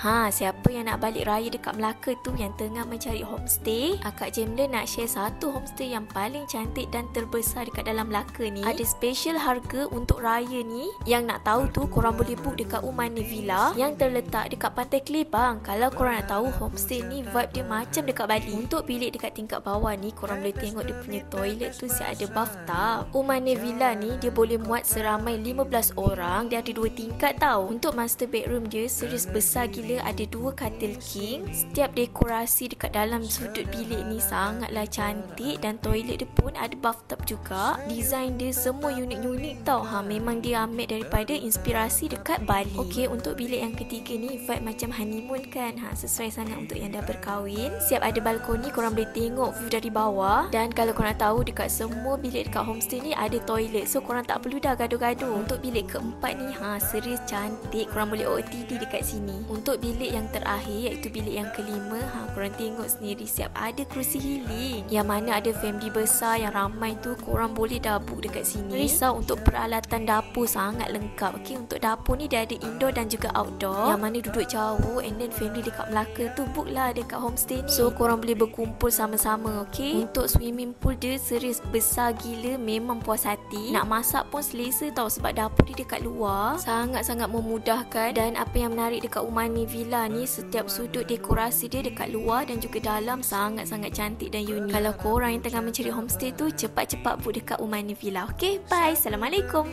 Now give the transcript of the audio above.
Siapa yang nak balik raya dekat Melaka tu, yang tengah mencari homestay, Kak Jamila nak share satu homestay yang paling cantik dan terbesar dekat dalam Melaka ni. Ada special harga untuk raya ni. Yang nak tahu tu, korang boleh book dekat Umane Villa yang terletak dekat Pantai Kelebang. Kalau korang nak tahu, homestay ni vibe dia macam dekat Bali. Untuk bilik dekat tingkat bawah ni, korang boleh tengok dia punya toilet tu siap ada bathtub. Umane Villa ni dia boleh muat seramai 15 orang. Dia ada 2 tingkat tau. Untuk master bedroom dia serius besar gila, ada 2 katil king. Setiap dekorasi dekat dalam sudut bilik ni sangatlah cantik, dan toilet dia pun ada bathtub juga. Design dia semua unik-unik tau. Memang dia ambil daripada inspirasi dekat Bali. Okey, untuk bilik yang ketiga ni vibe macam honeymoon kan. Sesuai sangat untuk yang dah berkahwin. Siap ada balkoni, korang boleh tengok view dari bawah. Dan kalau korang tahu, dekat semua bilik dekat homestay ni ada toilet, so korang tak perlu dah gaduh-gaduh. Untuk bilik keempat ni serius cantik, korang boleh OOTD dekat sini. Untuk bilik yang terakhir, iaitu bilik yang kelima, korang tengok sendiri siap ada kerusi healing. Yang mana ada family besar yang ramai tu, korang boleh dah book dekat sini. Risau untuk peralatan dapur sangat lengkap. Okey, untuk dapur ni dia ada indoor dan juga outdoor. Yang mana duduk jauh, and then family dekat Melaka tu book lah dekat homestay ni, so korang boleh berkumpul sama-sama. Okey, untuk swimming pool dia serius besar gila, memang puas hati. Nak masak pun selesa tau, sebab dapur dia dekat luar, sangat-sangat memudahkan. Dan apa yang menarik dekat Umane Villa ni, setiap sudut dekorasi dia dekat luar dan juga dalam sangat-sangat cantik dan unik. Kalau korang yang tengah mencari homestay tu, cepat-cepat book dekat Umane Villa. Okey, bye. Assalamualaikum.